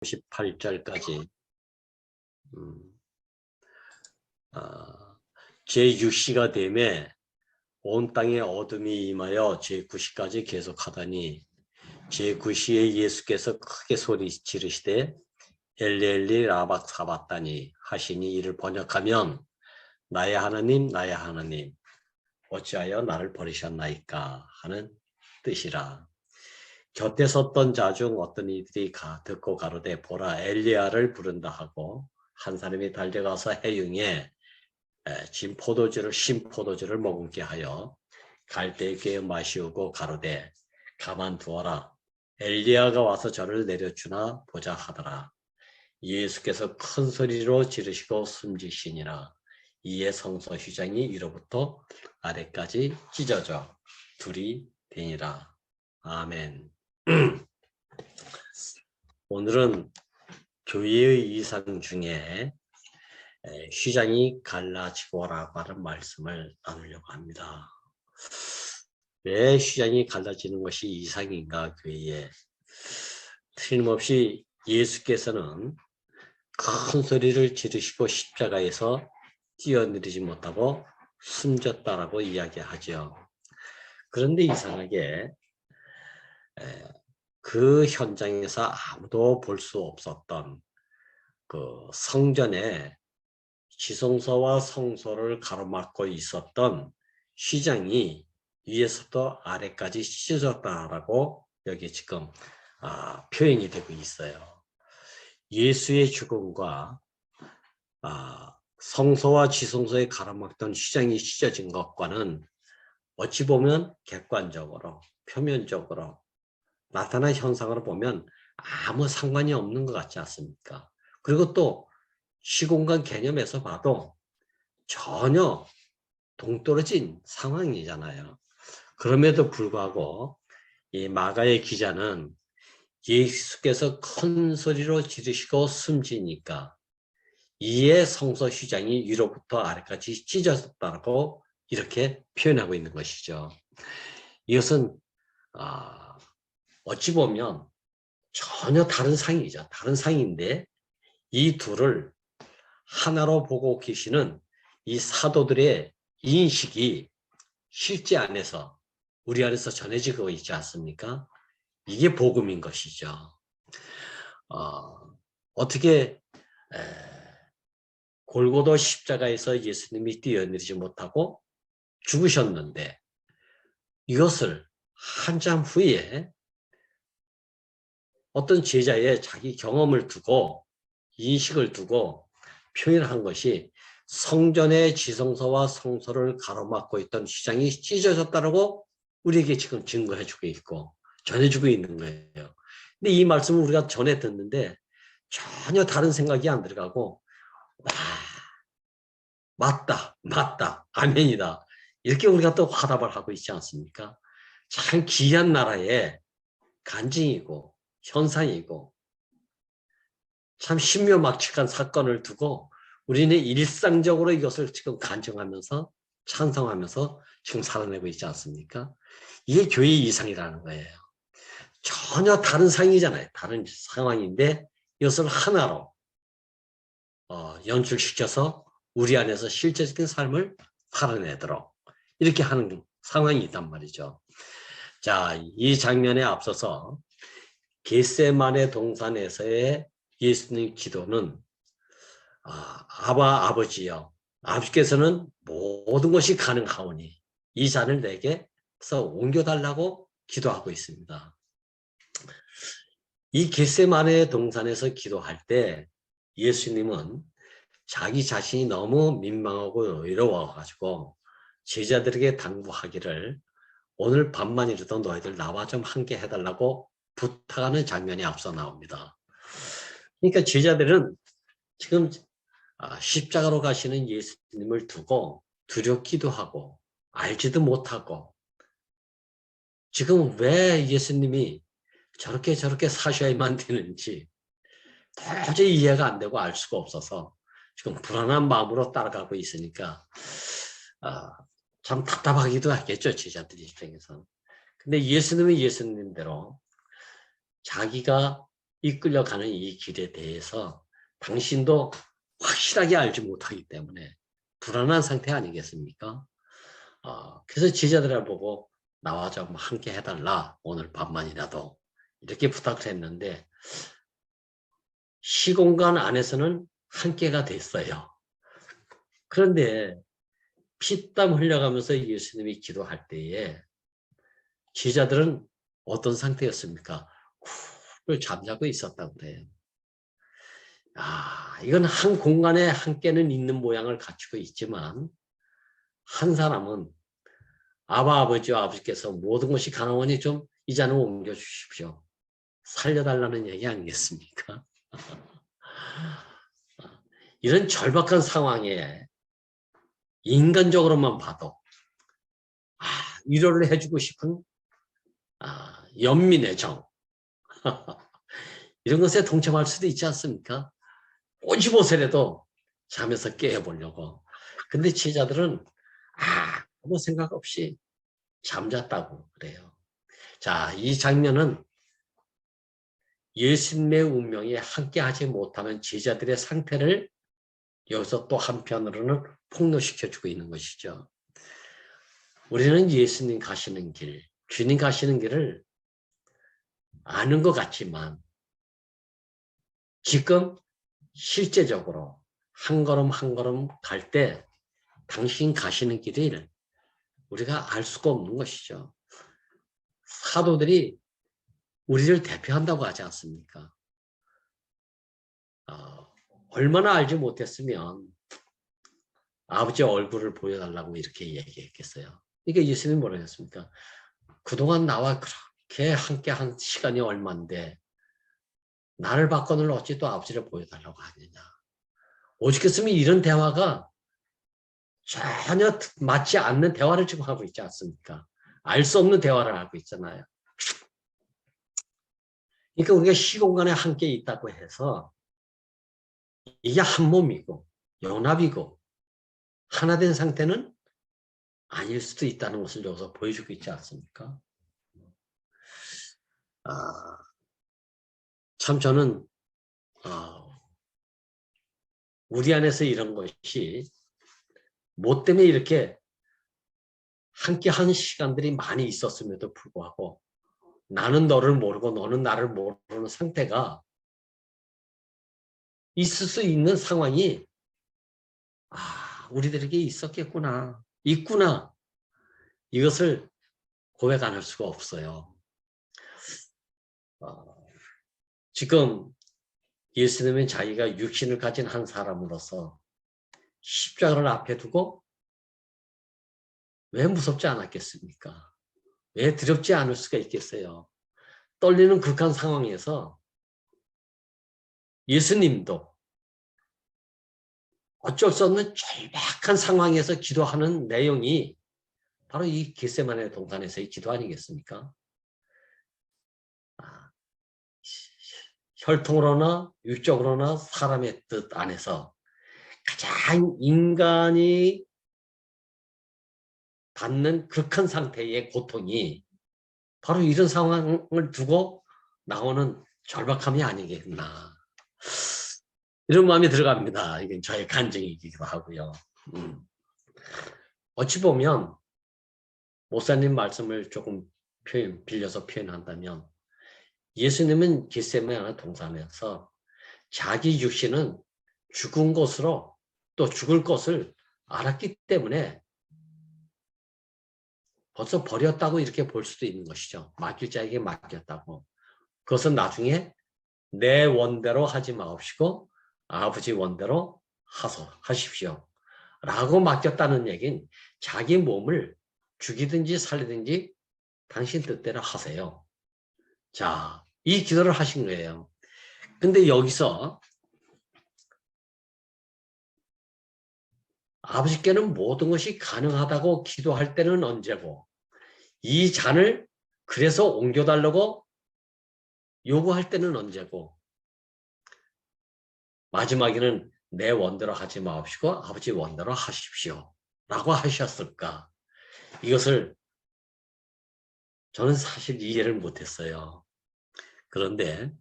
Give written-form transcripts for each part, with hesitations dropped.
38절까지 제6시가 되매 온 땅에 어둠이 임하여 제9시까지 계속하다니 제9시에 예수께서 크게 소리 지르시되 엘리 엘리 라마 사바다니 하시니 이를 번역하면 나의 하나님 나의 하나님 어찌하여 나를 버리셨나이까 하는 뜻이라. 곁에 섰던 자 중 어떤 이들이 듣고 가로되 보라 엘리야를 부른다 하고 한 사람이 달려가서 해융에 진 포도주를 머금게 하여 갈대에 마시우고 가로되 가만두어라 엘리야가 와서 저를 내려주나 보자 하더라. 예수께서 큰 소리로 지르시고 숨지시니라. 이에 성소 휘장이 위로부터 아래까지 찢어져 둘이 되니라. 아멘. 오늘은 교회의 이상 중에 휘장이 갈라지고라고 하는 말씀을 나누려고 합니다. 왜 휘장이 갈라지는 것이 이상인가 교회에? 틀림없이 예수께서는 큰 소리를 지르시고 십자가에서 뛰어내리지 못하고 숨졌다라고 이야기하죠. 그런데 이상하게 그 현장에서 아무도 볼 수 없었던 그 성전에 지성소와 성소를 가로막고 있었던 휘장이 위에서부터 아래까지 찢어졌다라고 여기 지금 표현이 되고 있어요. 예수의 죽음과 성소와 지성소에 가로막던 휘장이 찢어진 것과는 어찌 보면 객관적으로 표면적으로 나타난 현상으로 보면 아무 상관이 없는 것 같지 않습니까? 그리고 또 시공간 개념에서 봐도 전혀 동떨어진 상황이잖아요. 그럼에도 불구하고 이 마가의 기자는 예수께서 큰 소리로 지르시고 숨지니까 이에 성소 휘장이 위로부터 아래까지 찢어졌다고 이렇게 표현하고 있는 것이죠. 이것은 어찌 보면 전혀 다른 상이죠. 다른 상인데 이 둘을 하나로 보고 계시는 이 사도들의 인식이 실제 안에서 우리 안에서 전해지고 있지 않습니까? 이게 복음인 것이죠. 어떻게 골고다 십자가에서 예수님이 뛰어내리지 못하고 죽으셨는데 이것을 한참 후에 어떤 제자의 자기 경험을 두고 인식을 두고 표현한 것이 성전의 지성소와 성소를 가로막고 있던 휘장이 찢어졌다고 우리에게 지금 증거해주고 있고 전해주고 있는 거예요. 근데 이 말씀을 우리가 전에 듣는데 전혀 다른 생각이 안 들어가고 맞다, 아멘이다. 이렇게 우리가 또 화답을 하고 있지 않습니까? 참 귀한 나라의 간증이고 현상이고 참 신묘막측한 사건을 두고 우리는 일상적으로 이것을 지금 간증하면서 찬성하면서 지금 살아내고 있지 않습니까? 이게 교회의 이상이라는 거예요. 전혀 다른 상이잖아요. 다른 상황인데 이것을 하나로 연출시켜서 우리 안에서 실제적인 삶을 살아내도록 이렇게 하는 상황이 있단 말이죠. 자, 이 장면에 앞서서 겟세마네 동산에서의 예수님 기도는 아버지여 아버지께서는 모든 것이 가능하오니 이 잔을 내게서 옮겨달라고 기도하고 있습니다. 이 겟세마네 동산에서 기도할 때 예수님은 자기 자신이 너무 민망하고 외로워가지고 제자들에게 당부하기를 오늘 밤만이라도 너희들 나와 좀 함께 해달라고 부탁하는 장면이 앞서 나옵니다. 그러니까 제자들은 지금 십자가로 가시는 예수님을 두고 두렵기도 하고 알지도 못하고 지금 왜 예수님이 저렇게 사셔야만 되는지 도저히 이해가 안 되고 알 수가 없어서 지금 불안한 마음으로 따라가고 있으니까 참 답답하기도 하겠죠. 제자들 입장에서. 근데 예수님은 예수님대로 자기가 이끌려가는 이 길에 대해서 당신도 확실하게 알지 못하기 때문에 불안한 상태 아니겠습니까? 그래서 제자들을 보고 나와 좀 함께 해달라. 오늘 밤만이라도. 이렇게 부탁을 했는데 시공간 안에서는 함께가 됐어요. 그런데 피땀 흘려가면서 예수님이 기도할 때에 제자들은 어떤 상태였습니까? 쿨 잠자고 있었다고 그래요. 이건 한 공간에 함께는 있는 모양을 갖추고 있지만 한 사람은 아버지와 아버지께서 모든 것이 가능하니 좀 이 잔을 옮겨주십시오. 살려달라는 얘기 아니겠습니까? 이런 절박한 상황에 인간적으로만 봐도 위로를 해주고 싶은 연민의 정 이런 것에 동참할 수도 있지 않습니까? 55세라도 잠에서 깨어보려고. 근데 제자들은 아무 생각 없이 잠잤다고 그래요. 자, 이 장면은 예수님의 운명에 함께하지 못하는 제자들의 상태를 여기서 또 한편으로는 폭로시켜주고 있는 것이죠. 우리는 예수님 가시는 길, 주님 가시는 길을 아는 것 같지만 지금 실제적으로 한 걸음 한 걸음 갈 때 당신 가시는 길을 우리가 알 수가 없는 것이죠. 사도들이 우리를 대표한다고 하지 않습니까? 얼마나 알지 못했으면 아버지 얼굴을 보여달라고 이렇게 얘기했겠어요. 그러니까 예수님이 뭐라고 했습니까? 그동안 나와 그렇게 함께한 시간이 얼만데 나를 바꿔놓을 어찌 또 아버지를 보여달라고 하느냐. 오죽했으면 이런 대화가 전혀 맞지 않는 대화를 지금 하고 있지 않습니까? 알 수 없는 대화를 하고 있잖아요. 그러니까 우리가 시공간에 함께 있다고 해서 이게 한 몸이고 연합이고 하나 된 상태는 아닐 수도 있다는 것을 여기서 보여주고 있지 않습니까? 참 저는 우리 안에서 이런 것이 뭐 때문에 이렇게 함께 하는 시간들이 많이 있었음에도 불구하고 나는 너를 모르고 너는 나를 모르는 상태가 있을 수 있는 상황이 우리들에게 있었겠구나, 있구나. 이것을 고백 안 할 수가 없어요. 지금 예수님은 자기가 육신을 가진 한 사람으로서 십자가를 앞에 두고 왜 무섭지 않았겠습니까? 왜 두렵지 않을 수가 있겠어요? 떨리는 극한 상황에서 예수님도 어쩔 수 없는 절박한 상황에서 기도하는 내용이 바로 이 겟세마네 동산에서의 기도 아니겠습니까? 혈통으로나 육적으로나 사람의 뜻 안에서 가장 인간이 받는 극한 상태의 고통이 바로 이런 상황을 두고 나오는 절박함이 아니겠나. 이런 마음이 들어갑니다. 이게 저의 간증이기도 하고요. 어찌 보면 목사님 말씀을 조금 빌려서 표현한다면 예수님은 겟세마네 동산에서 자기 육신은 죽은 것으로 또 죽을 것을 알았기 때문에 벌써 버렸다고 이렇게 볼 수도 있는 것이죠. 맡길 자에게 맡겼다고. 그것은 나중에 내 원대로 하지 마옵시고 아버지 원대로 하십시오. 라고 맡겼다는 얘기는 자기 몸을 죽이든지 살리든지 당신 뜻대로 하세요. 자, 이 기도를 하신 거예요. 근데 여기서 아버지께는 모든 것이 가능하다고 기도할 때는 언제고 이 잔을 그래서 옮겨달라고 요구할 때는 언제고 마지막에는 내 원대로 하지 마옵시고 아버지 원대로 하십시오 라고 하셨을까? 이것을 저는 사실 이해를 못했어요. 그런데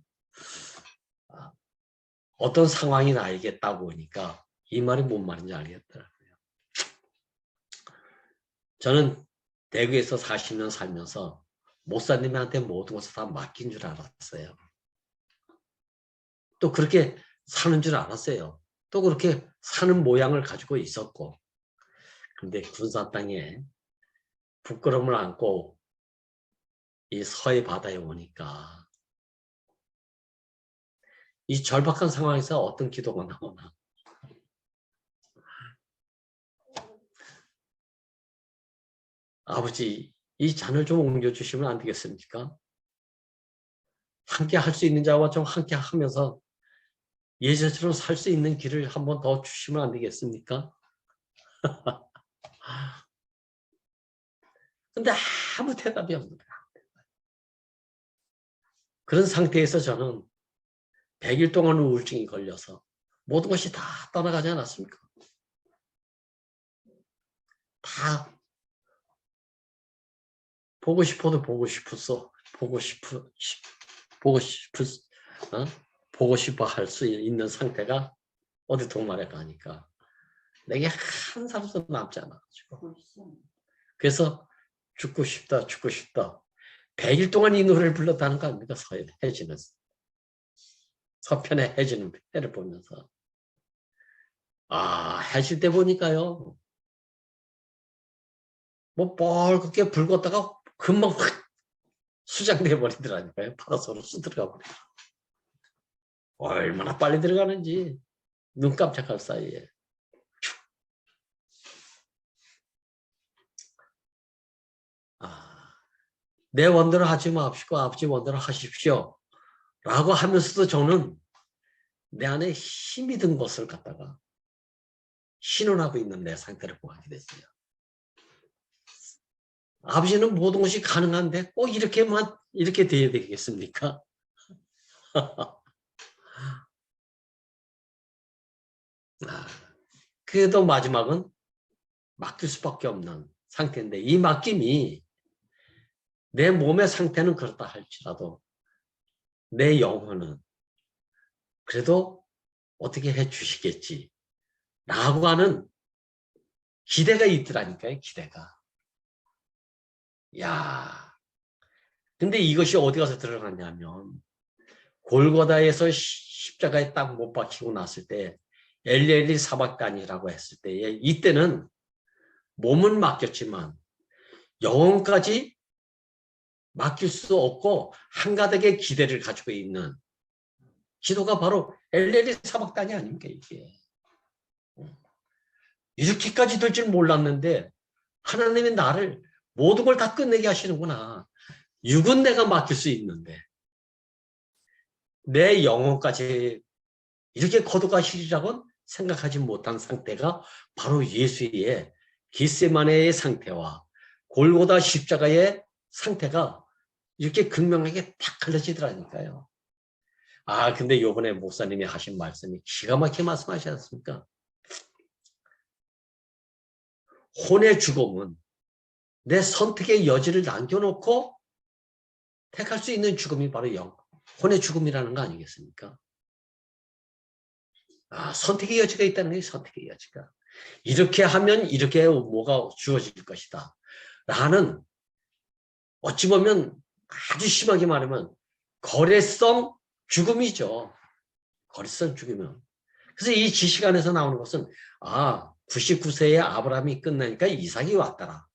어떤 상황이 나에게 따오니까 이 말이 뭔 말인지 알겠더라고요. 저는 대구에서 40년 살면서 목사님한테 모든 것을 다 맡긴 줄 알았어요. 또 그렇게 사는 줄 알았어요. 또 그렇게 사는 모양을 가지고 있었고, 근데 군산 땅에 부끄러움을 안고 이 서해 바다에 오니까 이 절박한 상황에서 어떤 기도가 나오나. 아버지, 이 잔을 좀 옮겨주시면 안 되겠습니까? 함께 할 수 있는 자와 좀 함께 하면서 예전처럼 살 수 있는 길을 한 번 더 주시면 안 되겠습니까? 근데 아무 대답이 없는 거야. 그런 상태에서 저는 100일 동안 우울증이 걸려서 모든 것이 다 떠나가지 않았습니까? 다 보고 싶어도 보고 싶었어. 보고 싶어 어? 보고 싶어 할 수 있는 상태가 어디 동말에 가니까 내게 한 사람도 남지 않아가지고. 그래서 죽고 싶다, 죽고 싶다. 100일 동안 이 노래를 불렀다는 거 아닙니까? 해지는. 서편에 해지는 해를 보면서. 아, 해질 때 보니까요. 뭐 뻘겋게 불 껐다가 금방 확 수장돼 버리더라니까요. 바닷속으로 쑥 들어가 버려. 얼마나 빨리 들어가는지 눈 깜짝할 사이에. 아, 내 원대로 하지 마십시오. 아버지 원대로 하십시오. 라고 하면서도 저는 내 안에 힘이 든 것을 갖다가 신원하고 있는 내 상태를 보게 됐어요. 아버지는 모든 것이 가능한데 꼭 이렇게 돼야 되겠습니까? 그래도 마지막은 맡길 수밖에 없는 상태인데 이 맡김이 내 몸의 상태는 그렇다 할지라도 내 영혼은 그래도 어떻게 해 주시겠지 라고 하는 기대가 있더라니까요. 기대가. 야, 근데 이것이 어디 가서 드러났냐면 골고다에서 십자가에 딱 못 박히고 났을 때 엘리엘리 사박단이라고 했을 때 이때는 몸은 맡겼지만 영혼까지 맡길 수 없고 한가닥의 기대를 가지고 있는 기도가 바로 엘리엘리 사박단이 아닙니까 이게. 이렇게까지 될 줄 몰랐는데 하나님이 나를 모든 걸 다 끝내게 하시는구나. 육은 내가 맡길 수 있는데 내 영혼까지 이렇게 거둬가시리라고는 생각하지 못한 상태가 바로 예수의 겟세마네의 상태와 골고다 십자가의 상태가 이렇게 극명하게 딱 갈라지더라니까요. 아, 근데 요번에 목사님이 하신 말씀이 기가 막히게 말씀하시지 않습니까? 혼의 죽음은 내 선택의 여지를 남겨놓고 택할 수 있는 죽음이 바로 혼의 죽음이라는 거 아니겠습니까? 아, 선택의 여지가 있다는 게 선택의 여지가. 이렇게 하면 이렇게 뭐가 주어질 것이다. 라는 어찌 보면 아주 심하게 말하면 거래성 죽음이죠. 거래성 죽으면. 그래서 이 지식 안에서 나오는 것은 99세에 아브라함이 끝나니까 이삭이 왔더라.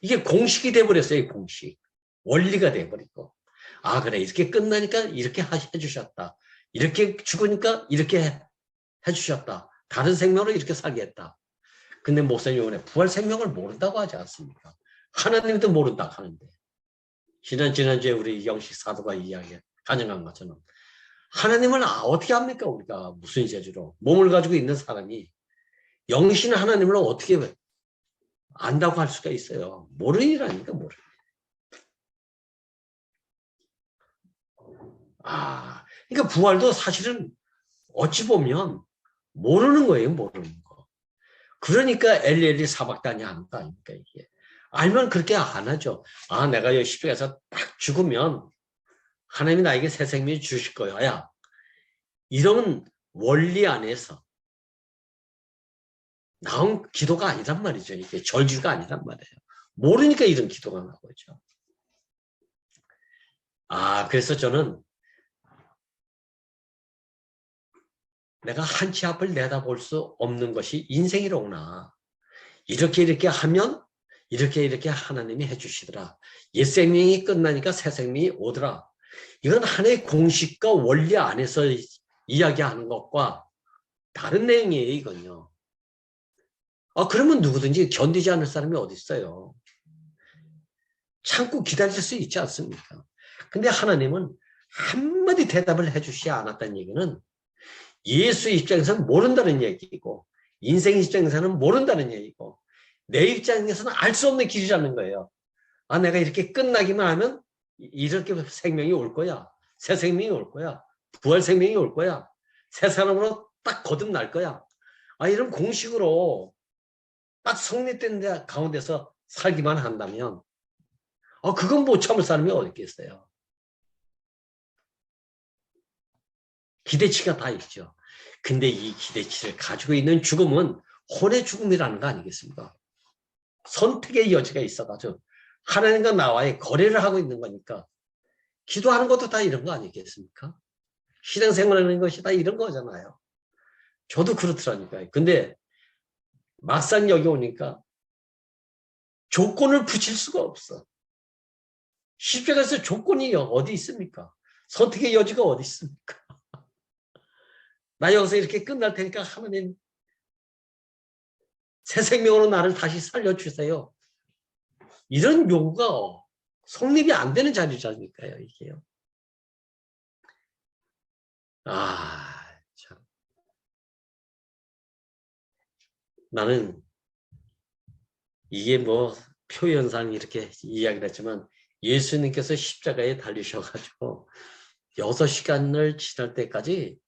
이게 공식이 돼버렸어요. 공식. 원리가 돼버리고. 그래 이렇게 끝나니까 이렇게 해주셨다. 이렇게 죽으니까 이렇게 해주셨다. 다른 생명으로 이렇게 살게 했다. 근데 목사님이 오늘 부활 생명을 모른다고 하지 않습니까? 하나님도 모른다 하는데. 지난주에 우리 영식 사도가 이야기 가능한 것처럼 하나님을 어떻게 합니까? 우리가 무슨 재주로 몸을 가지고 있는 사람이 영신 하나님을 어떻게 안다고 할 수가 있어요. 모르는 일 아닙니까? 모르는 그러니까 부활도 사실은 어찌 보면 모르는 거예요. 모르는 거. 그러니까 엘리엘리 사박단이 하는 거 아닙니까? 이게. 알면 그렇게 안 하죠. 내가 여기 십자가에서 딱 죽으면 하나님이 나에게 새 생명을 주실 거야. 이런 원리 안에서 나온 기도가 아니란 말이죠. 이게 절규가 아니란 말이에요. 모르니까 이런 기도가 나오죠. 그래서 저는 내가 한치 앞을 내다볼 수 없는 것이 인생이로구나. 이렇게 하면 이렇게 하나님이 해주시더라. 옛 생명이 끝나니까 새 생명이 오더라. 이건 하나의 공식과 원리 안에서 이야기하는 것과 다른 내용이에요, 이건요. 그러면 누구든지 견디지 않을 사람이 어디 있어요. 참고 기다릴 수 있지 않습니까? 근데 하나님은 한마디 대답을 해주시지 않았다는 얘기는 예수 입장에서는 모른다는 얘기고, 인생 입장에서는 모른다는 얘기고, 내 입장에서는 알 수 없는 길이라는 거예요. 내가 이렇게 끝나기만 하면 이렇게 생명이 올 거야. 새 생명이 올 거야. 부활 생명이 올 거야. 새 사람으로 딱 거듭날 거야. 이런 공식으로 딱 성립된 데 가운데서 살기만 한다면 그건 못 참을 사람이 어디 있겠어요. 기대치가 다 있죠. 근데 이 기대치를 가지고 있는 죽음은 혼의 죽음이라는 거 아니겠습니까? 선택의 여지가 있어가지고 하나님과 나와의 거래를 하고 있는 거니까 기도하는 것도 다 이런 거 아니겠습니까? 신앙생활하는 것이 다 이런 거잖아요. 저도 그렇더라니까요. 근데 막상 여기 오니까 조건을 붙일 수가 없어. 십자가에서 조건이 어디 있습니까? 선택의 여지가 어디 있습니까? 나 여기서 이렇게 끝날 테니까 하나님 새 생명으로 나를 다시 살려주세요. 이런 요구가 성립이 안 되는 자리잖아요, 이게요. 참. 나는 이게 뭐 표현상 이렇게 이야기를 했지만 예수님께서 십자가에 달리셔가지고 6시간을 지날 때까지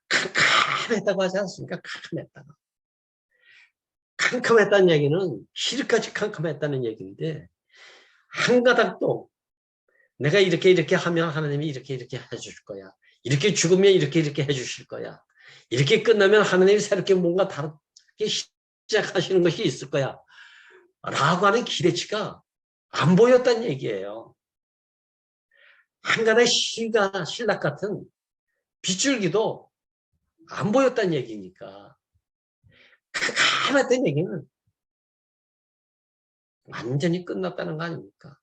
캄캄했다고 하지 않습니까? 캄캄했다고. 캄캄했다는 얘기는 실까지 캄캄했다는 얘기인데 한 가닥도 내가 이렇게 하면 하나님이 이렇게 해줄 거야. 이렇게 죽으면 이렇게 해주실 거야. 이렇게 끝나면 하나님이 새롭게 뭔가 다르게 시작하시는 것이 있을 거야. 라고 하는 기대치가 안 보였다는 얘기예요. 한간의 신락 같은 빗줄기도 안 보였다는 얘기니까. 캄캄했던 얘기는 완전히 끝났다는 거 아닙니까?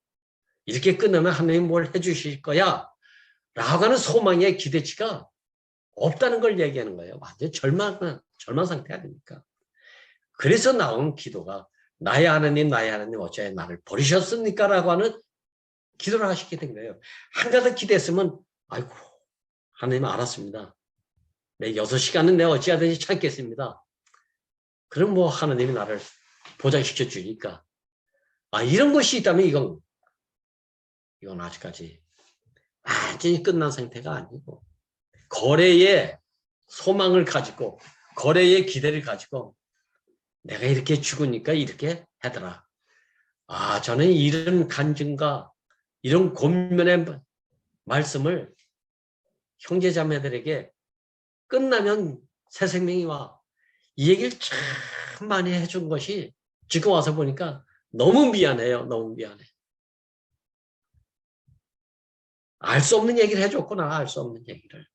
이렇게 끝나면 하나님 뭘 해주실 거야 라고 하는 소망의 기대치가 없다는 걸 얘기하는 거예요. 완전 절망 상태 아닙니까? 그래서 나온 기도가 나의 하나님 어찌하여 나를 버리셨습니까? 라고 하는 기도를 하시게 된 거예요. 한 가닥 기대했으면 아이고 하나님 알았습니다. 내 6시간은 내가 어찌하든지 참겠습니다. 그럼 뭐 하나님이 나를 보장시켜 주니까 이런 것이 있다면 이건 아직까지 완전히 끝난 상태가 아니고 거래의 소망을 가지고 거래의 기대를 가지고 내가 이렇게 죽으니까 이렇게 하더라. 저는 이런 간증과 이런 권면의 말씀을 형제자매들에게 끝나면 새 생명이 와. 이 얘기를 참 많이 해준 것이 지금 와서 보니까 너무 미안해요. 너무 미안해. 알 수 없는 얘기를 해줬구나. 알 수 없는 얘기를.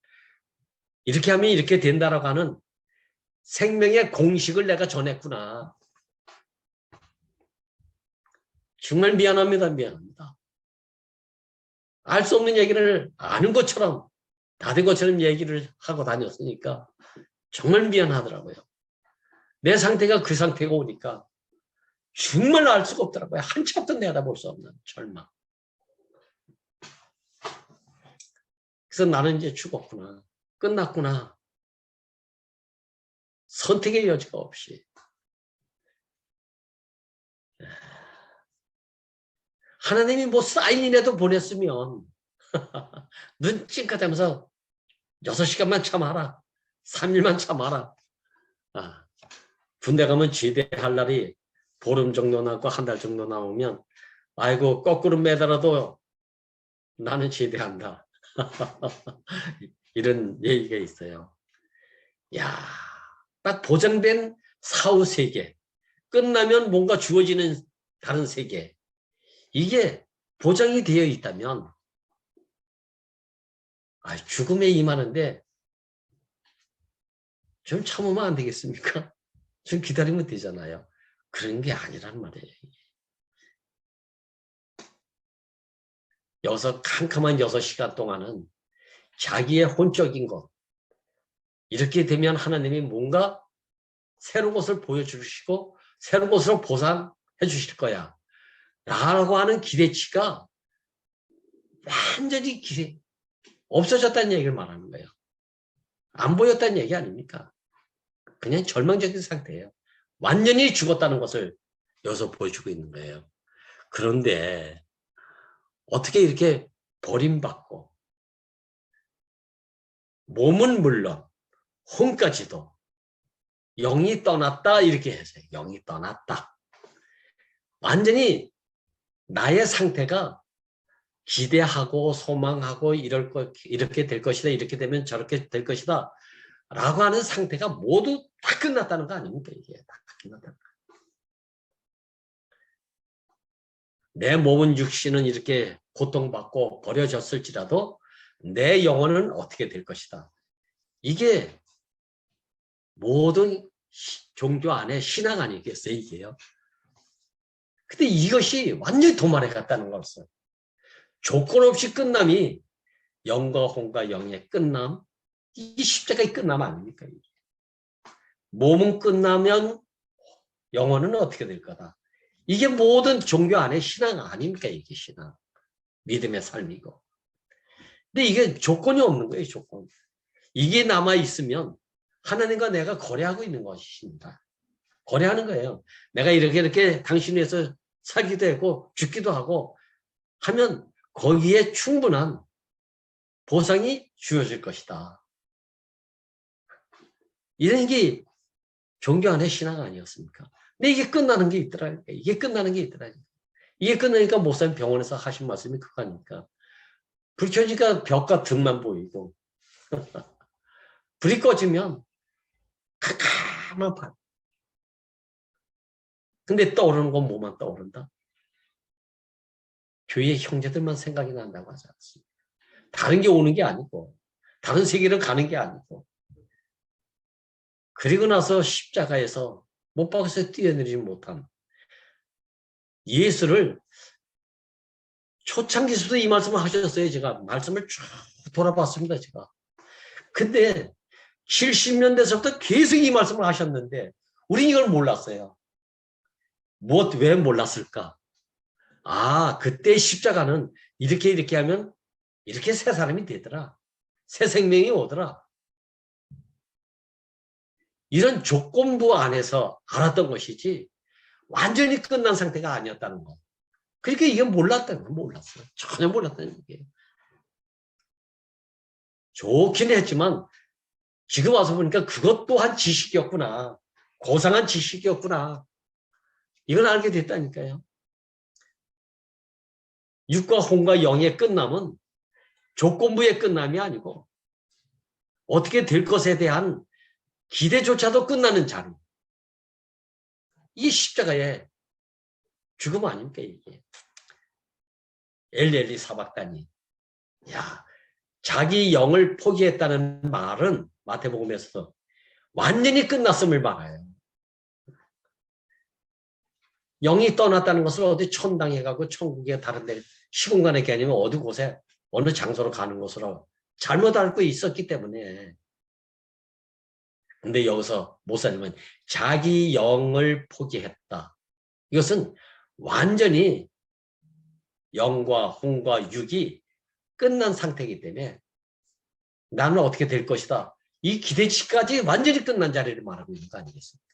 이렇게 하면 이렇게 된다라고 하는 생명의 공식을 내가 전했구나. 정말 미안합니다. 미안합니다. 알 수 없는 얘기를 아는 것처럼 다 된 것처럼 얘기를 하고 다녔으니까 정말 미안하더라고요. 내 상태가 그 상태가 오니까 정말 알 수가 없더라고요. 한치 앞도 내다볼 수 없는 절망. 그래서 나는 이제 죽었구나. 끝났구나. 선택의 여지가 없이. 하나님이 뭐 사인이라도 보냈으면 눈 찡긋하면서 6시간만 참아라. 3일만 참아라. 군대 가면 제대할 날이 보름 정도 남고 한 달 정도 남으면 아이고 거꾸로 매달아도 나는 제대한다. 이런 얘기가 있어요. 야, 딱 보장된 사후 세계, 끝나면 뭔가 주어지는 다른 세계, 이게 보장이 되어 있다면 죽음에 임하는데 좀 참으면 안 되겠습니까? 좀 기다리면 되잖아요. 그런 게 아니란 말이에요. 여기서 캄캄한 6시간 동안은 자기의 혼적인 것, 이렇게 되면 하나님이 뭔가 새로운 것을 보여주시고 새로운 것으로 보상해 주실 거야 라고 하는 기대치가 완전히 없어졌다는 얘기를 말하는 거예요. 안 보였다는 얘기 아닙니까? 그냥 절망적인 상태예요. 완전히 죽었다는 것을 여기서 보여주고 있는 거예요. 그런데 어떻게 이렇게 버림받고 몸은 물론 혼까지도 영이 떠났다 이렇게 해서 영이 떠났다. 완전히 나의 상태가 기대하고 소망하고 이렇게 될 것이다. 이렇게 되면 저렇게 될 것이다. 라고 하는 상태가 모두 다 끝났다는 거 아닙니까? 이게 다 끝났다는 거. 내 몸은 육신은 이렇게 고통받고 버려졌을지라도 내 영혼은 어떻게 될 것이다. 이게 모든 종교 안에 신앙 아니겠어요, 이게요. 근데 이것이 완전히 도말해 갔다는 것을. 조건 없이 끝남이 영과 혼과 영의 끝남, 이게 십자가의 끝남 아닙니까? 이게. 몸은 끝나면 영혼은 어떻게 될 거다. 이게 모든 종교 안에 신앙 아닙니까? 이게 신앙. 믿음의 삶이고. 근데 이게 조건이 없는 거예요, 조건. 이게 남아있으면 하나님과 내가 거래하고 있는 것입니다. 거래하는 거예요. 내가 이렇게 당신 위해서 살기도 하고 죽기도 하고 하면 거기에 충분한 보상이 주어질 것이다. 이런 게 종교 안의 신앙 아니었습니까? 근데 이게 끝나는 게 있더라니까. 이게 끝나는 게 있더라니까. 이게 끝나니까 목사님 병원에서 하신 말씀이 그거니까. 불 켜지니까 벽과 등만 보이고 불이 꺼지면 캄캄한 밤. 근데 떠오르는 건 뭐만 떠오른다? 교회의 형제들만 생각이 난다고 하지 않습니까? 다른 게 오는 게 아니고 다른 세계를 가는 게 아니고 그리고 나서 십자가에서 못 박아서 뛰어내리지 못한 예수를 초창기에서도 이 말씀을 하셨어요. 제가 말씀을 쭉 돌아봤습니다. 제가. 근데 70년대서부터 계속 이 말씀을 하셨는데 우리는 이걸 몰랐어요. 왜 몰랐을까? 그때 십자가는 이렇게 하면 이렇게 새 사람이 되더라. 새 생명이 오더라. 이런 조건부 안에서 알았던 것이지 완전히 끝난 상태가 아니었다는 거. 그러니까 이게 몰랐다는 거 몰랐어요. 전혀 몰랐다는 얘기예요. 좋긴 했지만 지금 와서 보니까 그것 또한 지식이었구나. 고상한 지식이었구나. 이걸 알게 됐다니까요. 육과 혼과 영의 끝남은 조건부의 끝남이 아니고 어떻게 될 것에 대한 기대조차도 끝나는 자리. 이게 십자가의 죽음 아닙니까 이게. 엘리 사박단이. 자기 영을 포기했다는 말은 마태복음에서 완전히 끝났음을 말해요. 영이 떠났다는 것을 어디 천당에 가고 천국에 다른 데 시공간에 게 아니면 어디 곳에 어느 장소로 가는 것으로 잘못 알고 있었기 때문에. 근데 여기서 목사님은 자기 영을 포기했다. 이것은 완전히 영과 혼과 육이 끝난 상태이기 때문에 나는 어떻게 될 것이다. 이 기대치까지 완전히 끝난 자리를 말하고 있는 거 아니겠습니까?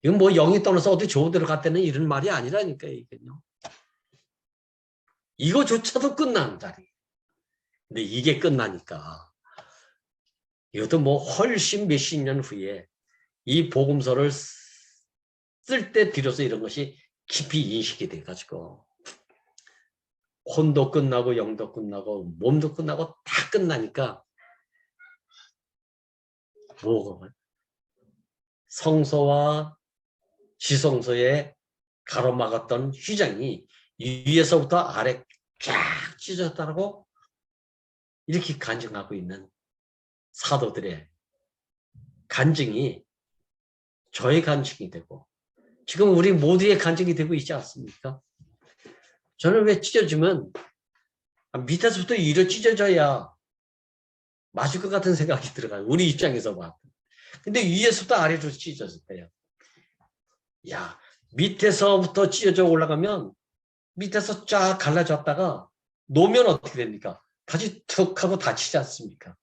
이건 뭐 영이 떠나서 어디 좋은 데로 갔다는 이런 말이 아니라니까요. 이건요. 이거조차도 끝난 자리. 근데 이게 끝나니까 이것도 뭐 훨씬 몇십 년 후에 이 복음서를 쓸 때 비로소 이런 것이 깊이 인식이 돼가지고 혼도 끝나고 영도 끝나고 몸도 끝나고 다 끝나니까 뭐가 성소와 지성소에 가로막았던 휘장이 위에서부터 아래 쫙 찢어졌다고 이렇게 간증하고 있는 사도들의 간증이 저의 간증이 되고 지금 우리 모두의 간증이 되고 있지 않습니까? 저는 왜 찢어지면 밑에서부터 위로 찢어져야 맞을 것 같은 생각이 들어가요. 우리 입장에서 봐. 근데 위에서부터 아래로 찢어졌대요. 야, 밑에서부터 찢어져 올라가면 밑에서 쫙 갈라졌다가 놓으면 어떻게 됩니까? 다시 툭 하고 다치지 않습니까?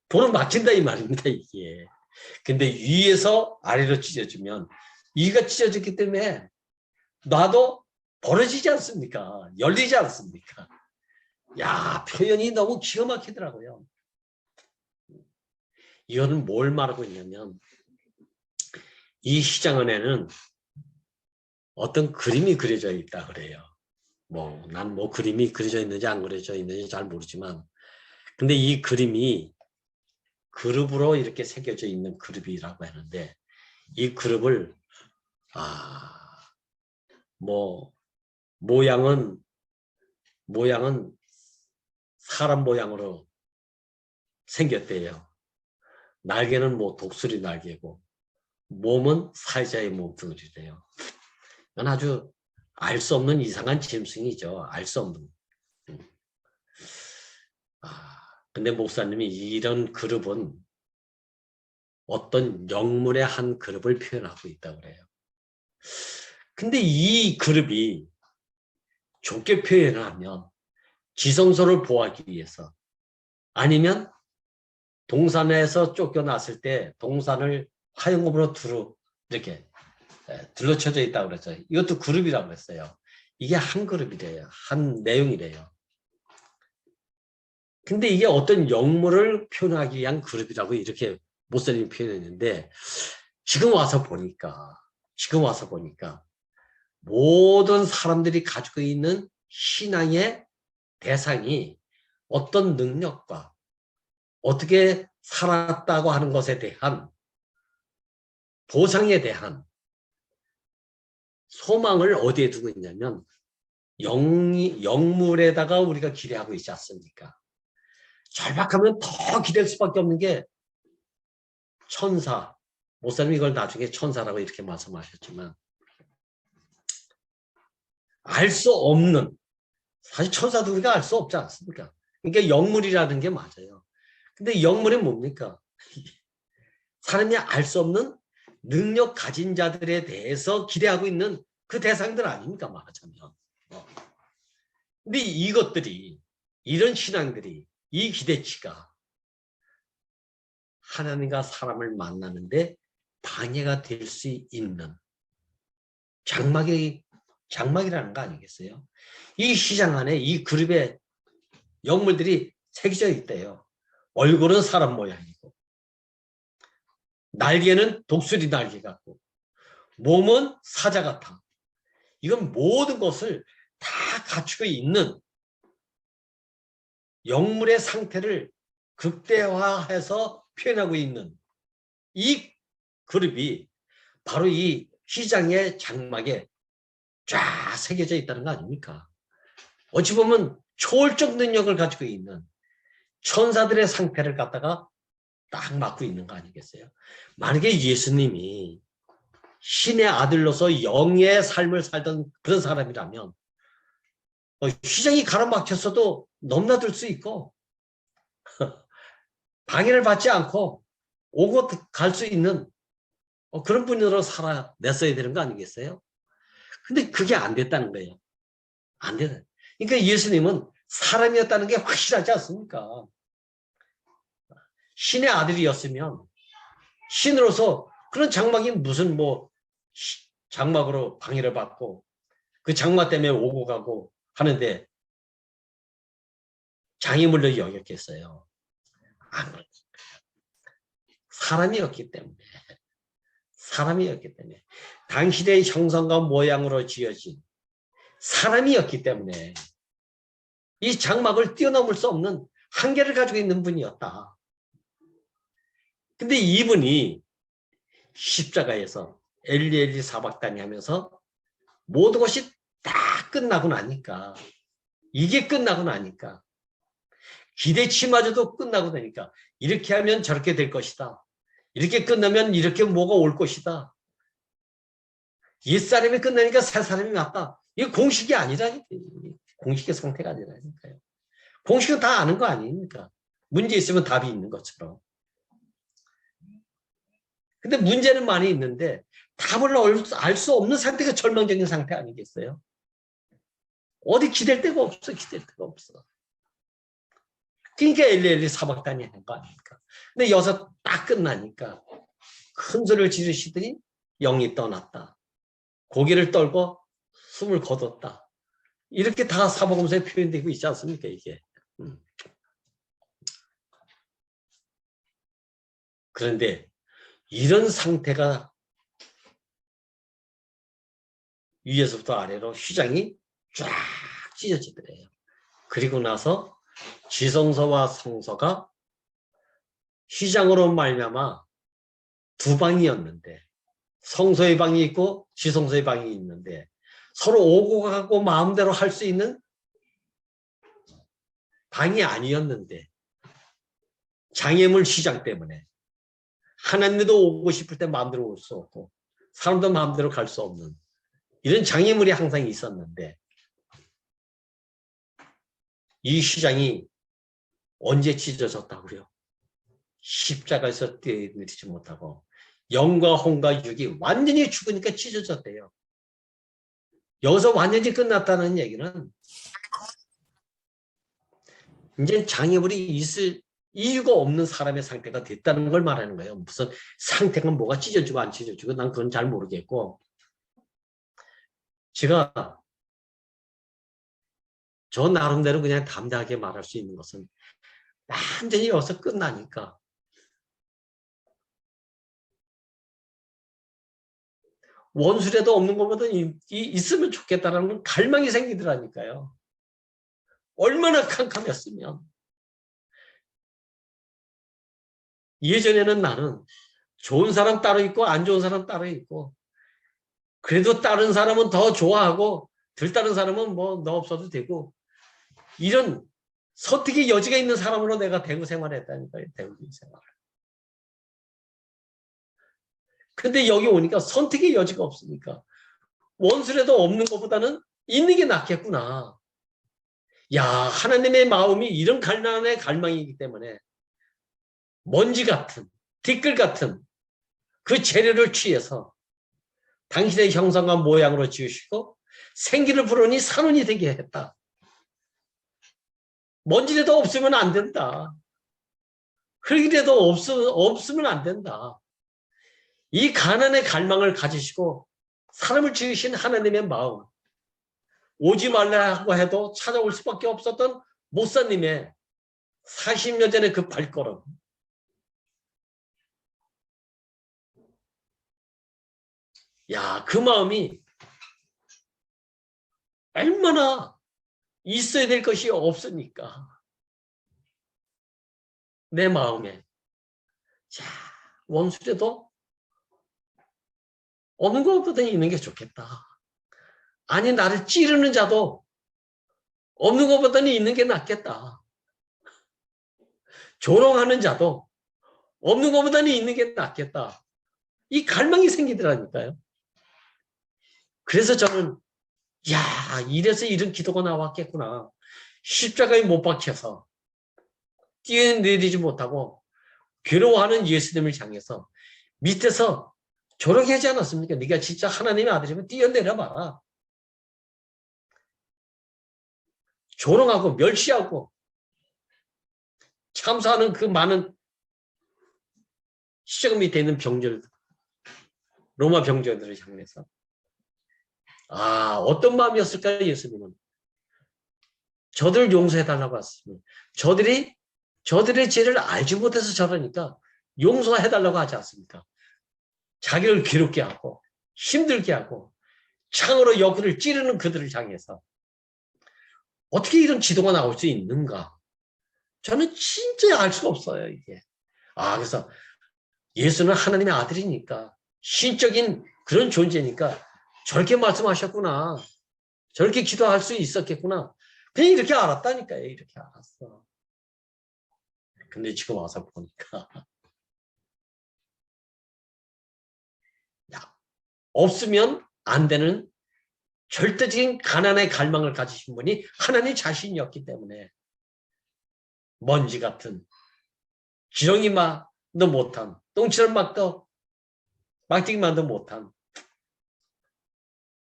돌을 맞춘다 이 말입니다, 이게. 근데 위에서 아래로 찢어지면 위가 찢어졌기 때문에 놔도 벌어지지 않습니까? 열리지 않습니까? 야, 표현이 너무 기가 막히더라고요. 이거는 뭘 말하고 있냐면 이 시장 안에는 어떤 그림이 그려져 있다 그래요. 난 그림이 그려져 있는지 안 그려져 있는지 잘 모르지만 근데 이 그림이 그룹으로 이렇게 새겨져 있는 그룹이라고 하는데 이 그룹을 모양은 사람 모양으로 생겼대요. 날개는 독수리 날개고 몸은 사자의 몸뚱이래요. 이건 아주 알 수 없는 이상한 짐승이죠. 알 수 없는. 근데 목사님이 이런 그룹은 어떤 영물의 한 그룹을 표현하고 있다고 그래요. 근데 이 그룹이 좋게 표현을 하면 지성소를 보호하기 위해서 아니면 동산에서 쫓겨났을 때 동산을 화영검으로 이렇게 둘러쳐져 있다고 그랬어요. 이것도 그룹이라고 했어요. 이게 한 그룹이래요. 한 내용이래요. 근데 이게 어떤 영물을 표현하기 위한 그룹이라고 이렇게 목사님이 표현했는데 지금 와서 보니까 모든 사람들이 가지고 있는 신앙의 대상이 어떤 능력과 어떻게 살았다고 하는 것에 대한 보상에 대한 소망을 어디에 두고 있냐면 영물에다가 우리가 기대하고 있지 않습니까? 절박하면 더 기댈 수밖에 없는 게 천사. 목사님이 이걸 나중에 천사라고 이렇게 말씀하셨지만 알 수 없는 사실 천사도 우리가 알 수 없지 않습니까? 그러니까 영물이라는 게 맞아요. 근데 영물이 뭡니까? 사람이 알 수 없는 능력 가진 자들에 대해서 기대하고 있는 그 대상들 아닙니까? 말하자면. 근데 이것들이 이런 신앙들이 이 기대치가 하나님과 사람을 만나는데 방해가 될 수 있는 장막이라는 거 아니겠어요? 이 시장 안에 이 그룹의 영물들이 새겨져 있대요. 얼굴은 사람 모양이고 날개는 독수리 날개 같고 몸은 사자 같아. 이건 모든 것을 다 갖추고 있는 영물의 상태를 극대화해서 표현하고 있는 이 그룹이 바로 이 휘장의 장막에 쫙 새겨져 있다는 거 아닙니까? 어찌 보면 초월적 능력을 가지고 있는 천사들의 상태를 갖다가 딱 맡고 있는 거 아니겠어요? 만약에 예수님이 신의 아들로서 영의 삶을 살던 그런 사람이라면 휘장이 가로막혔어도 넘나들 수 있고 방해를 받지 않고 오고 갈 수 있는 그런 분으로 살아냈어야 되는 거 아니겠어요? 근데 그게 안 됐다는 거예요. 안 되는. 그러니까 예수님은 사람이었다는 게 확실하지 않습니까? 신의 아들이었으면 신으로서 그런 장막이 무슨 장막으로 방해를 받고 그 장막 때문에 오고 가고 하는데 장애물로 여겼겠어요. 안 그렇습니다. 사람이었기 때문에 당신의 형상과 모양으로 지어진 사람이었기 때문에 이 장막을 뛰어넘을 수 없는 한계를 가지고 있는 분이었다. 근데 이분이 십자가에서 엘리 엘리 사박다니 하면서 모든 것이 다 끝나고 나니까, 이게 끝나고 나니까, 기대치마저도 끝나고 나니까 이렇게 하면 저렇게 될 것이다. 이렇게 끝나면 이렇게 뭐가 올 것이다. 옛사람이 끝나니까 새사람이 왔다. 이게 공식이 아니라니까요. 공식의 상태가 아니라니까요. 공식은 다 아는 거 아닙니까? 문제 있으면 답이 있는 것처럼. 근데 문제는 많이 있는데 답을 알 수 없는 상태가 절망적인 상태 아니겠어요? 어디 기댈 데가 없어. 기댈 데가 없어. 그러니까 엘리엘리 사박다니 하는 거 아닙니까? 근데 여기서 딱 끝나니까 큰 소리를 지르시더니 영이 떠났다. 고개를 떨고 숨을 거뒀다. 이렇게 다 사복음서에 표현되고 있지 않습니까? 이게. 그런데 이런 상태가 위에서부터 아래로 휘장이 쫙 찢어지더래요. 그리고 나서 지성소와 성소가 휘장으로 말미암아 두 방이었는데, 성소의 방이 있고 지성소의 방이 있는데 서로 오고 가고 마음대로 할 수 있는 방이 아니었는데, 장애물 휘장 때문에 하나님도 오고 싶을 때 마음대로 올 수 없고 사람도 마음대로 갈 수 없는 이런 장애물이 항상 있었는데, 이 휘장이 언제 찢어졌다고요? 십자가에서 뛰어내리지 못하고 영과 혼과 육이 완전히 죽으니까 찢어졌대요. 여기서 완전히 끝났다는 얘기는 이제 장애물이 있을 이유가 없는 사람의 상태가 됐다는 걸 말하는 거예요. 무슨 상태가 뭐가 찢어지고 안 찢어지고 난 그건 잘 모르겠고, 제가 저 나름대로 그냥 담대하게 말할 수 있는 것은 완전히 여기서 끝나니까 원수라도 없는 것보다 있으면 좋겠다라는 건 갈망이 생기더라니까요. 얼마나 캄캄했으면. 예전에는 나는 좋은 사람 따로 있고 안 좋은 사람 따로 있고, 그래도 다른 사람은 더 좋아하고 덜 다른 사람은 뭐 너 없어도 되고, 이런 선택의 여지가 있는 사람으로 내가 대구 생활했다니까요. 대구 생활. 근데 여기 오니까 선택의 여지가 없으니까 원수라도 없는 것보다는 있는 게 낫겠구나. 야, 하나님의 마음이 이런 갈망의 갈망이기 때문에 먼지 같은, 티끌 같은 그 재료를 취해서 당신의 형상과 모양으로 지으시고 생기를 불으니 산원이 되게 했다. 먼지라도 없으면 안 된다. 흙이라도 없으면 안 된다. 이 가난의 갈망을 가지시고 사람을 지으신 하나님의 마음, 오지 말라고 해도 찾아올 수밖에 없었던 목사님의 40년 전에 그 발걸음, 야, 그 마음이 얼마나 있어야 될 것이 없으니까 내 마음에, 자, 원수라도 없는 것보다 있는 게 좋겠다. 아니, 나를 찌르는 자도 없는 것보다는 있는 게 낫겠다. 조롱하는 자도 없는 것보다는 있는 게 낫겠다. 이 갈망이 생기더라니까요. 그래서 저는 야, 이래서 이런 기도가 나왔겠구나. 십자가에 못 박혀서 뛰어내리지 못하고 괴로워하는 예수님을 향해서 밑에서 조롱하지 하지 않았습니까? 네가 진짜 하나님의 아들이면 뛰어내려봐라. 조롱하고 멸시하고 참사하는 그 많은 십자가 밑에 있는 병절, 로마 병정들을 향해서, 아, 어떤 마음이었을까요? 예수님은 저들을 용서해달라고 했습니다. 저들의 죄를 알지 못해서 저러니까 용서해달라고 하지 않습니까? 자기를 괴롭게 하고 힘들게 하고 창으로 여기를 찌르는 그들을 향해서 어떻게 이런 지도가 나올 수 있는가? 저는 진짜 알 수가 없어요, 이게. 그래서 예수는 하나님의 아들이니까, 신적인 그런 존재니까 저렇게 말씀하셨구나. 저렇게 기도할 수 있었겠구나. 그냥 이렇게 알았다니까요, 이렇게 알았어. 근데 지금 와서 보니까, 없으면 안 되는 절대적인 가난의 갈망을 가지신 분이 하나님 자신이었기 때문에 먼지 같은 지렁이 막도 못한 똥치를 막뛰기만도 못한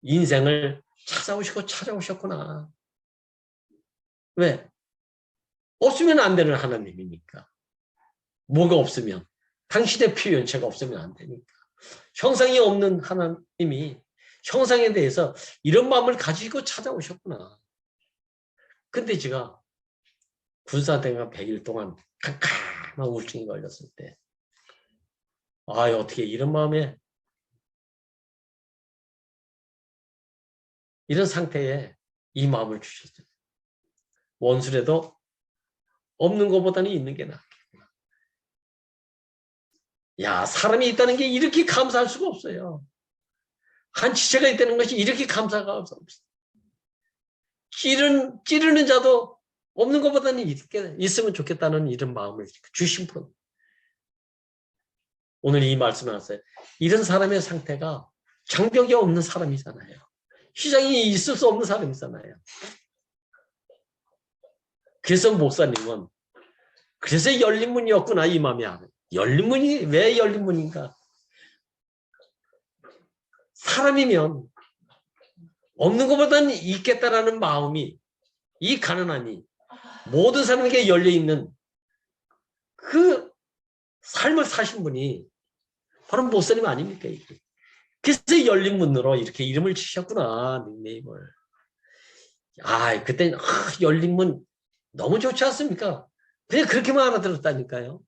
인생을 찾아오셨구나. 왜? 없으면 안 되는 하나님이니까. 뭐가 없으면 당신의 표현체가 없으면 안 되니까. 형상이 없는 하나님이 형상에 대해서 이런 마음을 가지고 찾아오셨구나. 근데 제가 군사대가 100일 동안 캄캄한 우울증이 걸렸을 때 어떻게 이런 마음에 이런 상태에 이 마음을 주셨어요. 원수라도 없는 것보다는 있는 게 낫겠구나. 사람이 있다는 게 이렇게 감사할 수가 없어요. 한 지체가 있다는 것이 이렇게 감사가 없어요. 찌르는 자도 없는 것보다는 있으면 좋겠다는 이런 마음을 주신 분. 오늘 이 말씀을 하세요. 이런 사람의 상태가 장벽이 없는 사람이잖아요. 시장이 있을 수 없는 사람이잖아요. 그래서 목사님은 그래서 열린 문이었구나 이 마음이 알아요. 열린 문이 왜 열린 문인가? 사람이면 없는 것보다는 있겠다라는 마음이 이 가난함이 모든 사람에게 열려있는 그 삶을 사신 분이 바로 목사님 아닙니까? 이게. 그래서 열린 문으로 이렇게 이름을 치셨구나, 닉네임을. 그때 열린 문 너무 좋지 않습니까? 그냥 그렇게만 알아들었다니까요.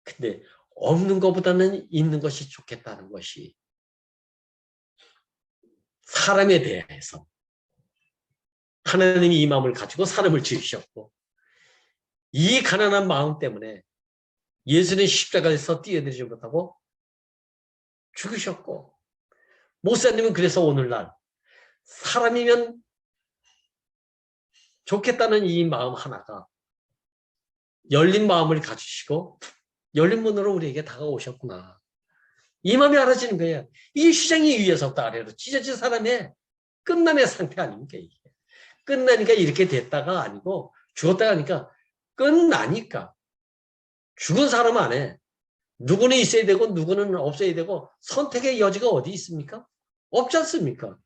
근데 없는 것보다는 있는 것이 좋겠다는 것이 사람에 대해서 하나님이 이 마음을 가지고 사람을 지으셨고 이 가난한 마음 때문에 예수는 십자가에서 뛰어내리지 못하고 죽으셨고 목사님은 그래서 오늘날 사람이면 좋겠다는 이 마음 하나가 열린 마음을 가지시고 열린 문으로 우리에게 다가오셨구나. 이 마음이 알아지는 거예요. 이 시장이 위에서부터 아래로 찢어진 사람의 끝남의 상태 아닙니까? 이게. 끝나니까 이렇게 됐다가 아니고 죽었다가 하니까 끝나니까 죽은 사람 안에 누구는 있어야 되고 누구는 없어야 되고 선택의 여지가 어디 있습니까? 없지 않습니까?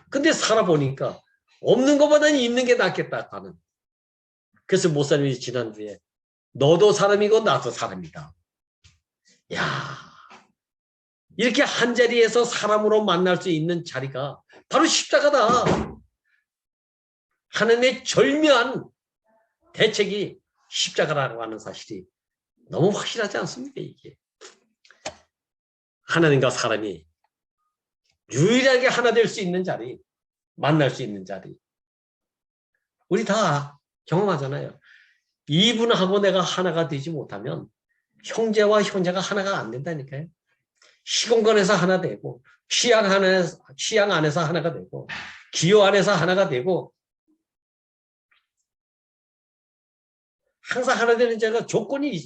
근데 살아보니까 없는 것보다는 있는 게 낫겠다 하는. 그래서 목사님이 지난주에 너도 사람이고 나도 사람이다. 이렇게 한 자리에서 사람으로 만날 수 있는 자리가 바로 십자가다. 하나님의 절묘한 대책이 십자가라고 하는 사실이 너무 확실하지 않습니까? 이게. 하나님과 사람이 유일하게 하나 될 수 있는 자리, 만날 수 있는 자리. 우리 다 경험하잖아요. 이분하고 내가 하나가 되지 못하면 형제와 형제가 하나가 안 된다니까요. 시공간에서 하나 되고 취향 안에서 하나가 되고 기호 안에서 하나가 되고 항상 하나 되는 자가 조건이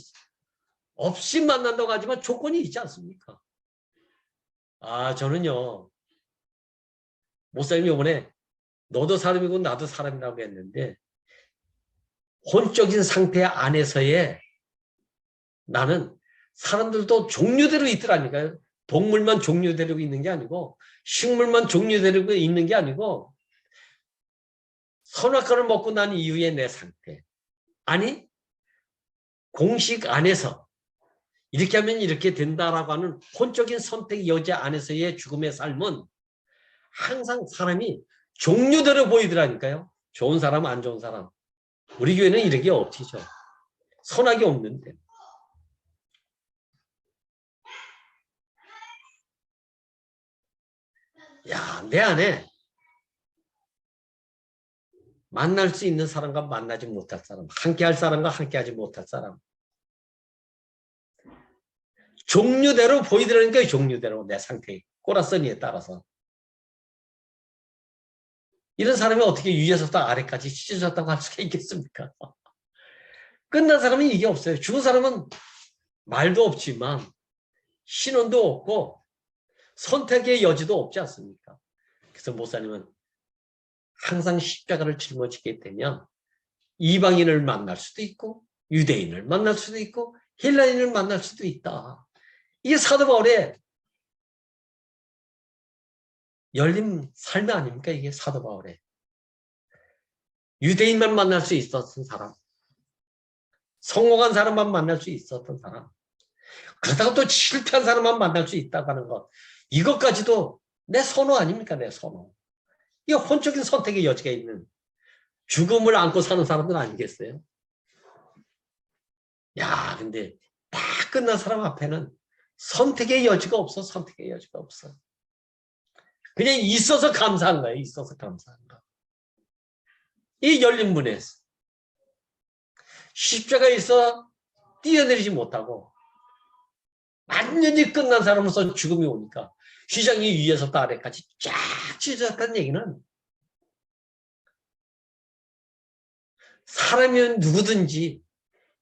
없이 만난다고 하지만 조건이 있지 않습니까? 저는요 목사님이 이번에 너도 사람이고 나도 사람이라고 했는데 혼적인 상태 안에서의 나는 사람들도 종류대로 있더라니까요. 동물만 종류대로 있는 게 아니고 식물만 종류대로 있는 게 아니고 선악과를 먹고 난 이후의 내 상태. 아니 공식 안에서 이렇게 하면 이렇게 된다라고 하는 혼적인 선택 여지 안에서의 죽음의 삶은 항상 사람이 종류대로 보이더라니까요. 좋은 사람, 안 좋은 사람. 우리 교회는 이런 게 없지죠. 선악이 없는데. 야, 내 안에 만날 수 있는 사람과 만나지 못할 사람, 함께할 사람과 함께하지 못할 사람. 종류대로 보이더라니까 종류대로 내 상태, 꼬라서니에 따라서. 이런 사람이 어떻게 위에서부터 아래까지 찢어졌다고 할 수가 있겠습니까? 끝난 사람은 이게 없어요. 죽은 사람은 말도 없지만 신원도 없고 선택의 여지도 없지 않습니까? 그래서 목사님은 항상 십자가를 짊어지게 되면 이방인을 만날 수도 있고 유대인을 만날 수도 있고 헬라인을 만날 수도 있다. 이게 사도 바울의 열린 삶 아닙니까? 이게 사도 바울의. 유대인만 만날 수 있었던 사람, 성공한 사람만 만날 수 있었던 사람, 그러다가 또 실패한 사람만 만날 수 있다고 하는 것, 이것까지도 내 선호 아닙니까? 내 선호. 이게 혼적인 선택의 여지가 있는 죽음을 안고 사는 사람들 아니겠어요? 야, 근데 다 끝난 사람 앞에는 선택의 여지가 없어. 선택의 여지가 없어. 그냥 있어서 감사한 거예요. 있어서 감사한 거. 이 열린 문에서 십자가에서 뛰어내리지 못하고 완전히 끝난 사람으로서 죽음이 오니까 휘장이 위에서부터 아래까지 쫙 찢어졌다는 얘기는 사람이면 누구든지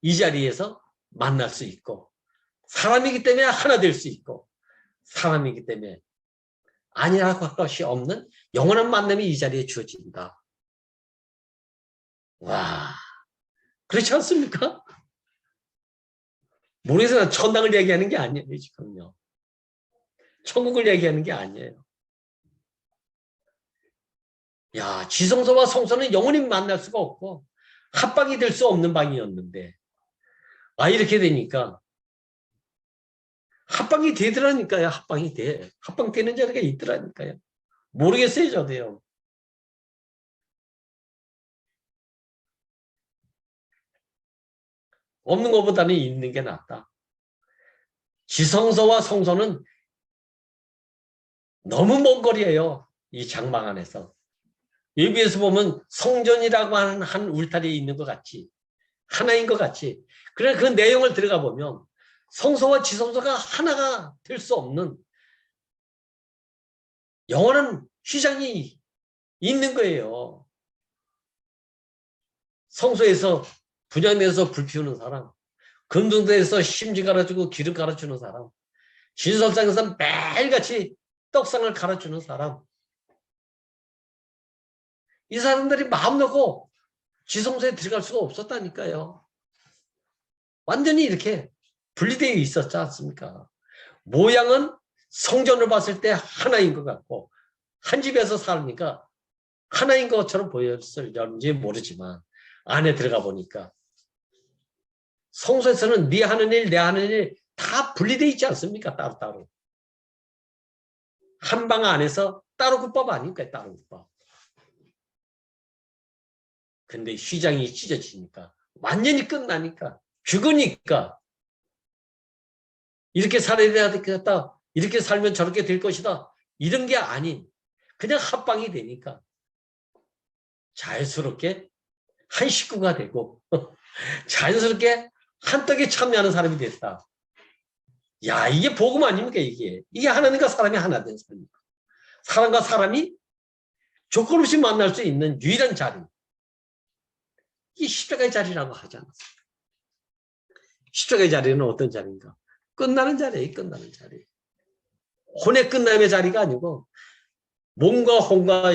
이 자리에서 만날 수 있고 사람이기 때문에 하나 될 수 있고 사람이기 때문에 아니라고 할 것이 없는 영원한 만남이 이 자리에 주어진다. 와, 그렇지 않습니까? 모르겠어요. 천당을 얘기하는 게 아니에요. 지금요. 천국을 얘기하는 게 아니에요. 야, 지성소와 성소는 영원히 만날 수가 없고 합방이 될 수 없는 방이었는데 이렇게 되니까 합방이 되더라니까요. 합방이 돼. 합방되는 자리가 있더라니까요. 모르겠어요. 저도요. 없는 것보다는 있는 게 낫다. 지성소와 성소는 너무 먼 거리예요. 이 장막 안에서. 여기에서 보면 성전이라고 하는 한 울타리에 있는 것 같이 하나인 것 같이 그래 그 내용을 들어가 보면 성소와 지성소가 하나가 될 수 없는 영원한 휘장이 있는 거예요. 성소에서 분향내서 불 피우는 사람, 금등대에서 심지 갈아주고 기름 갈아주는 사람, 진설상에서 매일같이 떡상을 갈아주는 사람, 이 사람들이 마음 놓고 지성소에 들어갈 수가 없었다니까요. 완전히 이렇게 분리되어 있었지 않습니까? 모양은 성전을 봤을 때 하나인 것 같고 한 집에서 살니까 하나인 것처럼 보였을지 모르지만 안에 들어가 보니까 성소에서는 네 하는 일, 내 하는 일 다 분리되어 있지 않습니까? 따로따로. 한 방 안에서 따로 국밥 아닙니까? 따로 국밥. 근데 휘장이 찢어지니까 완전히 끝나니까 죽으니까 이렇게 살아야 되겠다. 이렇게 살면 저렇게 될 것이다. 이런 게 아닌 그냥 합방이 되니까 자연스럽게 한 식구가 되고 자연스럽게 한 떡에 참여하는 사람이 됐다. 야, 이게 복음 아닙니까? 이게 하나님과 사람이 하나 된 사람입니다. 사람과 사람이 조건 없이 만날 수 있는 유일한 자리. 이게 십자가의 자리라고 하지 않았습니까? 십자가의 자리는 어떤 자리인가? 끝나는 자리예요. 끝나는 자리. 혼의 끝남의 자리가 아니고 몸과 혼과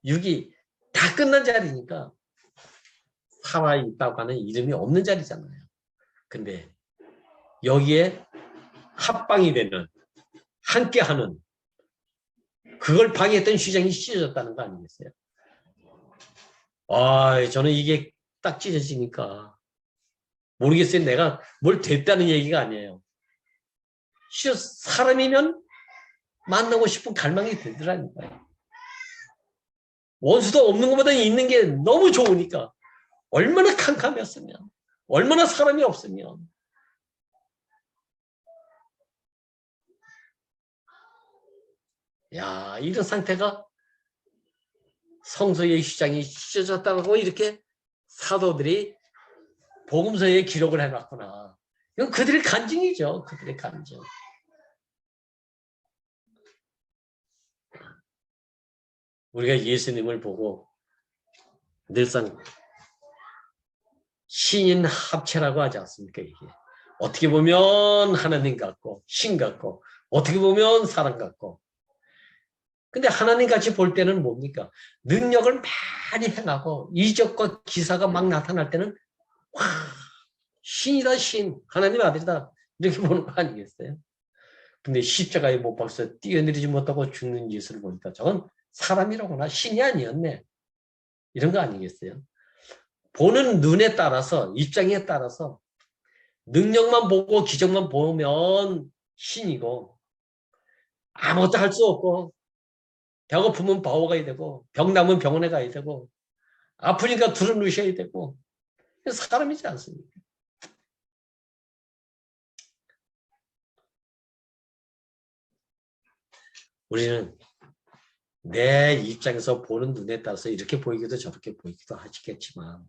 육이 다 끝난 자리니까 살아있다고 하는 이름이 없는 자리잖아요. 근데 여기에 합방이 되는 함께하는 그걸 방해했던 휘장이 찢어졌다는 거 아니겠어요? 저는 이게 딱 찢어지니까 모르겠어요. 내가 뭘 됐다는 얘기가 아니에요. 사람이면 만나고 싶은 갈망이 되더라니까요. 원수도 없는 것보다 있는 게 너무 좋으니까 얼마나 캄캄했으면 얼마나 사람이 없으면 야, 이런 상태가 성서의 휘장이 찢어졌다고 이렇게 사도들이 복음서에 기록을 해놨구나. 이건 그들의 간증이죠. 그들의 간증. 우리가 예수님을 보고 늘상 신인 합체라고 하지 않습니까? 이게 어떻게 보면 하나님 같고 신 같고 어떻게 보면 사람 같고. 근데 하나님 같이 볼 때는 뭡니까? 능력을 많이 행하고 이적과 기사가 막 나타날 때는 와, 신이다 신, 하나님 아들이다 이렇게 보는 거 아니겠어요? 근데 십자가에 못 박혀 뛰어내리지 못하고 죽는 예수를 보니까 저건 사람이라거나 신이 아니었네. 이런 거 아니겠어요? 보는 눈에 따라서 입장에 따라서 능력만 보고 기적만 보면 신이고 아무것도 할 수 없고 배고프면 바오 가야 되고 병 나면 병원에 가야 되고 아프니까 두루 누셔야 되고 사람이지 않습니까? 우리는 내 입장에서 보는 눈에 따라서 이렇게 보이기도 저렇게 보이기도 하시겠지만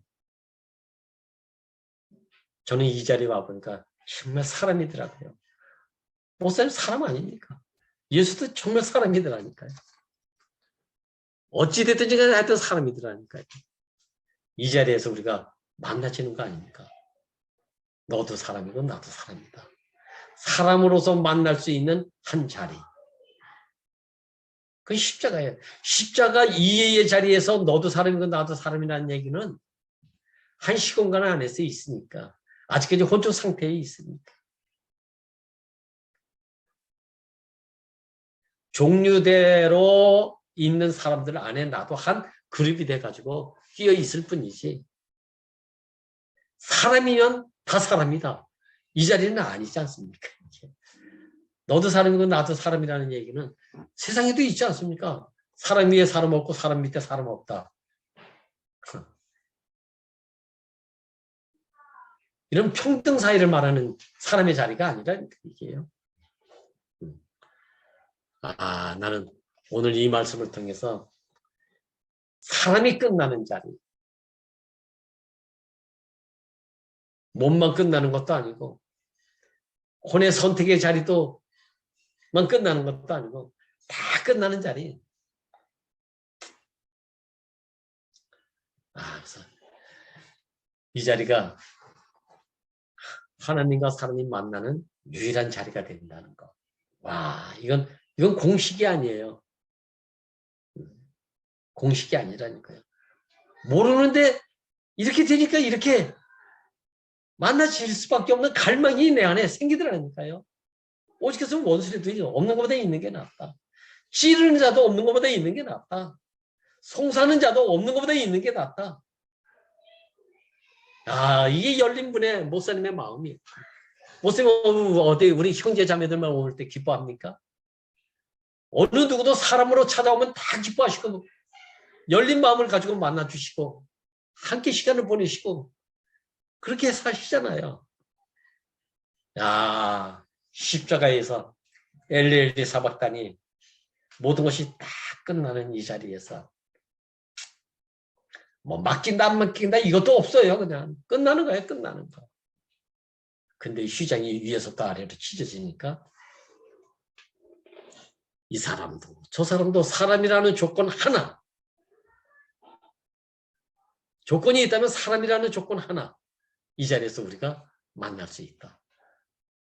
저는 이 자리에 와보니까 정말 사람이더라고요. 목사님 사람 아닙니까? 예수도 정말 사람이더라니까요. 어찌됐든지 간에 하여튼 사람이더라니까요. 이 자리에서 우리가 만나지는 거 아닙니까? 너도 사람이고 나도 사람이다. 사람으로서 만날 수 있는 한 자리. 그게 십자가예요. 십자가 이해의 자리에서 너도 사람이고 나도 사람이라는 얘기는 한 시공간 안에서 있으니까. 아직까지 혼종 상태에 있으니까. 종류대로 있는 사람들 안에 나도 한 그룹이 돼가지고 끼어 있을 뿐이지. 사람이면 다 사람이다. 이 자리는 아니지 않습니까? 너도 사람이고 나도 사람이라는 얘기는 세상에도 있지 않습니까? 사람 위에 사람 없고 사람 밑에 사람 없다. 이런 평등 사회를 말하는 사람의 자리가 아니라 이게요. 나는 오늘 이 말씀을 통해서 사람이 끝나는 자리, 몸만 끝나는 것도 아니고 혼의 선택의 자리도만 끝나는 것도 아니고 다 끝나는 자리. 그래서 이 자리가 하나님과 사람이 만나는 유일한 자리가 된다는 거. 와, 이건 공식이 아니에요. 공식이 아니라니까요. 모르는데 이렇게 되니까 이렇게 만나질 수밖에 없는 갈망이 내 안에 생기더라니까요. 오직해서 원수라도 없는 것보다 있는 게 낫다. 찌르는 자도 없는 것보다 있는 게 낫다. 송사는 자도 없는 것보다 있는 게 낫다. 이게 열린 분의 목사님의 마음이. 목사님 어디 우리 형제 자매들만 올 때 기뻐합니까? 어느 누구도 사람으로 찾아오면 다 기뻐하시고 열린 마음을 가지고 만나주시고 함께 시간을 보내시고 그렇게 사시잖아요. 십자가에서 엘리엘리 사박단이 모든 것이 다 끝나는 이 자리에서 뭐 맡긴다 안 맡긴다 이것도 없어요. 그냥 끝나는 거예요. 끝나는 거. 근데 휘장이 위에서부터 아래로 찢어지니까 이 사람도 저 사람도 사람이라는 조건 하나, 조건이 있다면 사람이라는 조건 하나, 이 자리에서 우리가 만날 수 있다.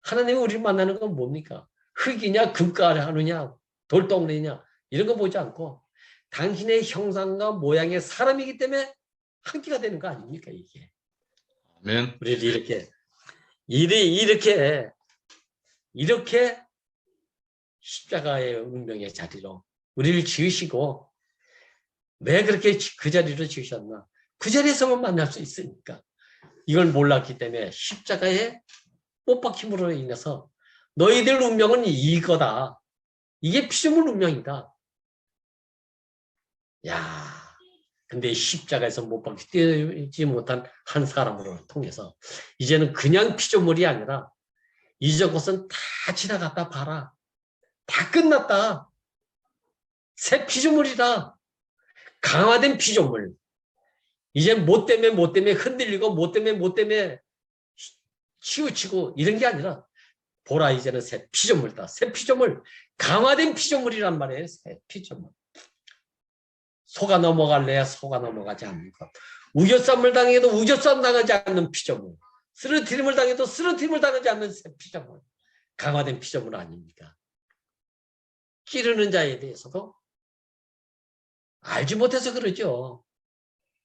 하나님이 우리를 만나는 건 뭡니까? 흙이냐 금가를 하느냐 돌덩어리냐 이런 거 보지 않고 당신의 형상과 모양의 사람이기 때문에 함께가 되는 거 아닙니까? 이게. 아멘. 우리를 이렇게 십자가의 운명의 자리로 우리를 지으시고 왜 그렇게 그 자리로 지으셨나? 그 자리에서만 만날 수 있으니까. 이걸 몰랐기 때문에 십자가에 못 박힘으로 인해서 너희들 운명은 이거다. 이게 피조물 운명이다. 근데 십자가에서 못 박히지 못한 한 사람으로 통해서 이제는 그냥 피조물이 아니라 이제 것은 다 지나갔다 봐라. 다 끝났다. 새 피조물이다. 강화된 피조물. 이제 뭐 때문에 흔들리고 뭐 때문에 치우치고 이런 게 아니라 보라 이제는 새 피조물이다. 새 피조물. 강화된 피조물이란 말이에요. 새 피조물. 속아 넘어갈래야 속아 넘어가지 않는 것. 우겨쌈을 당해도 우겨쌈 당하지 않는 피조물. 쓰러트림을 당해도 쓰러트림을 당하지 않는 새 피조물. 강화된 피조물 아닙니까? 기르는 자에 대해서도 알지 못해서 그러죠.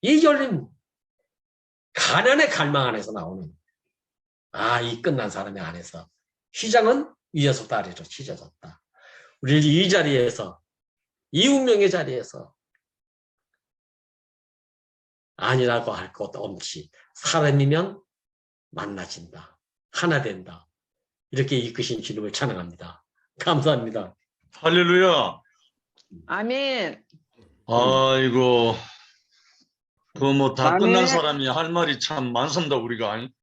이 열림, 가난의 갈망 안에서 나오는 이 끝난 사람의 안에서 휘장은 위에서부터 아래로 찢어졌다. 우리 이 자리에서 이 운명의 자리에서 아니라고 할 것 없이 사람이면 만나진다. 하나 된다. 이렇게 이끄신 주님을 찬양합니다. 감사합니다. 할렐루야. 아멘. 아이고, 그 뭐 다 아멘. 끝난 사람이 할 말이 참 많습니다, 우리가.